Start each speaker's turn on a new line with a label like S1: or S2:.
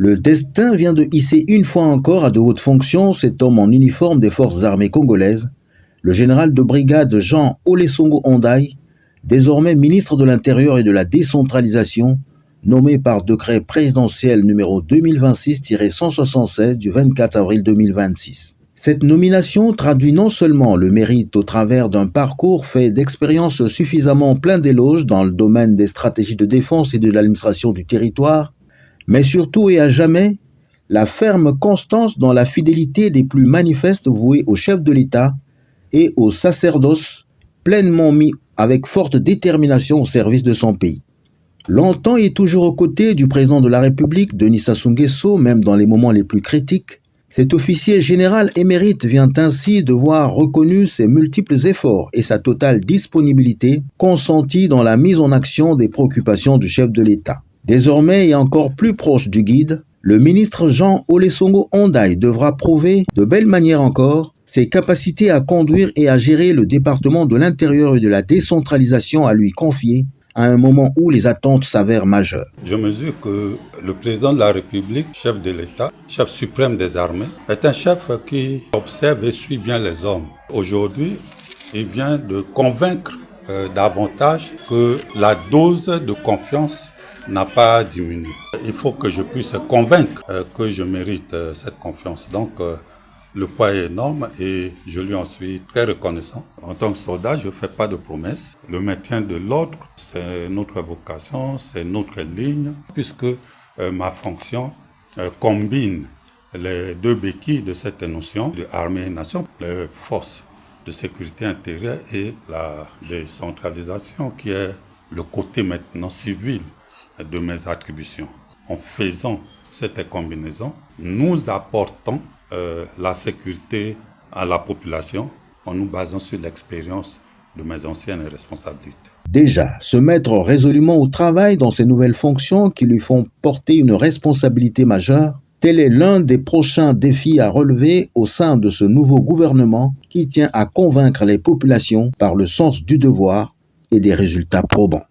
S1: Le destin vient de hisser une fois encore à de hautes fonctions cet homme en uniforme des forces armées congolaises, le général de brigade Jean Olesongo Ondaï, désormais ministre de l'Intérieur et de la décentralisation, nommé par décret présidentiel numéro 2026-176 du 24 avril 2026. Cette nomination traduit non seulement le mérite au travers d'un parcours fait d'expériences suffisamment plein d'éloges dans le domaine des stratégies de défense et de l'administration du territoire, mais surtout et à jamais, la ferme constance dans la fidélité des plus manifestes voués au chef de l'État et au sacerdoce pleinement mis avec forte détermination au service de son pays. Longtemps et toujours aux côtés du président de la République, Denis Sassou Nguesso, même dans les moments les plus critiques, cet officier général émérite vient ainsi de voir reconnus ses multiples efforts et sa totale disponibilité consentie dans la mise en action des préoccupations du chef de l'État. Désormais et encore plus proche du guide, le ministre Jean Olesongo Ondaï devra prouver, de belle manière encore, ses capacités à conduire et à gérer le département de l'Intérieur et de la décentralisation à lui confier, à un moment où les attentes s'avèrent majeures.
S2: Je mesure que le président de la République, chef de l'État, chef suprême des armées, est un chef qui observe et suit bien les hommes. Aujourd'hui, il vient de convaincre davantage que la dose de confiance n'a pas diminué. Il faut que je puisse convaincre que je mérite cette confiance. Donc, le poids est énorme et je lui en suis très reconnaissant. En tant que soldat, je ne fais pas de promesses. Le maintien de l'ordre, c'est notre vocation, c'est notre ligne, puisque ma fonction combine les deux béquilles de cette notion de armée et nation, les forces de sécurité intérieure et la décentralisation qui est le côté maintenant civil de mes attributions. En faisant cette combinaison, nous apportons la sécurité à la population en nous basant sur l'expérience de mes anciennes responsabilités.
S1: Déjà, se mettre résolument au travail dans ces nouvelles fonctions qui lui font porter une responsabilité majeure, tel est l'un des prochains défis à relever au sein de ce nouveau gouvernement qui tient à convaincre les populations par le sens du devoir et des résultats probants.